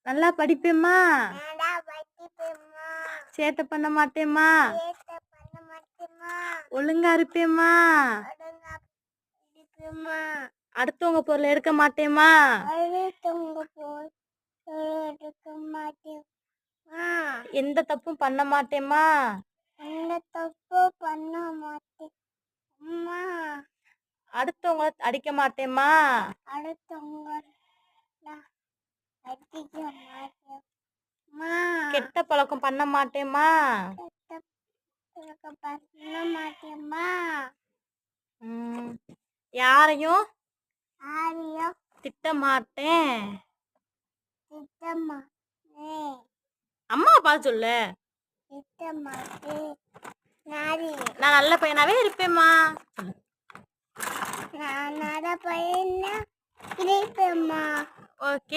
நல்லா படிப்பேம்மா. சேட்டை பண்ண மாட்டேம்மா. ஒழுங்கா இருப்பேம்மா. அடுத்தவங்க பொருள் எடுக்க மாட்டேம்மா. எந்த தப்பும் பண்ண மாட்டேம்மா. அடுத்தவங்கள அடிக்க மாட்டேம்மா. கெட்ட பழக்கம் பண்ண மாட்டேம்மா. யாரையும் திட்ட மாட்டேன். அம்மா பார்த்து சொல்லு. நான் நல்ல பையனாவே இருப்பேம்மா. ஓகே.